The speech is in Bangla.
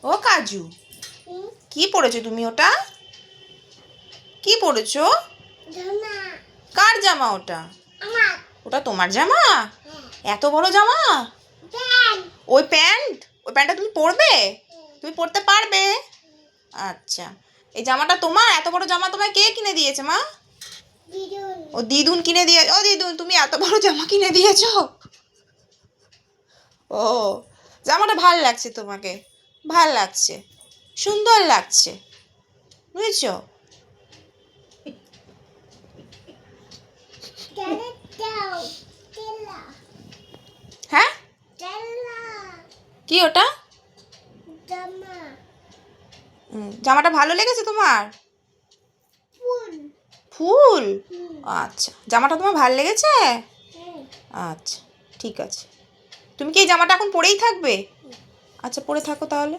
ও কাজু, কি পরেছো তুমি? ওটা কি পরেছো? কার জামা ওটা? ওটা তোমার জামা? এত বড় জামা? ওই প্যান্টটা তুমি পরবে? তুমি পরতে পারবে? আচ্ছা, এই জামাটা তোমার? এত বড় জামা তোমায় কে কিনে দিয়েছে মা? ও দিদুন কিনে দিয়ে। ও দিদুন, তুমি এত বড় জামা কিনে দিয়েছো? ও, জামাটা ভাল লাগছে তোমাকে? ভাল লাগছে, সুন্দর লাগছে, বুঝেছো? হ্যাঁ, কি ওটা? জামাটা ভালো লেগেছে তোমার? ফুল? আচ্ছা, জামাটা তোমার ভালো লেগেছে? আচ্ছা, ঠিক আছে। তুমি কি এই জামাটা এখন পরেই থাকবে? আচ্ছা, পরে থাকো তাহলে।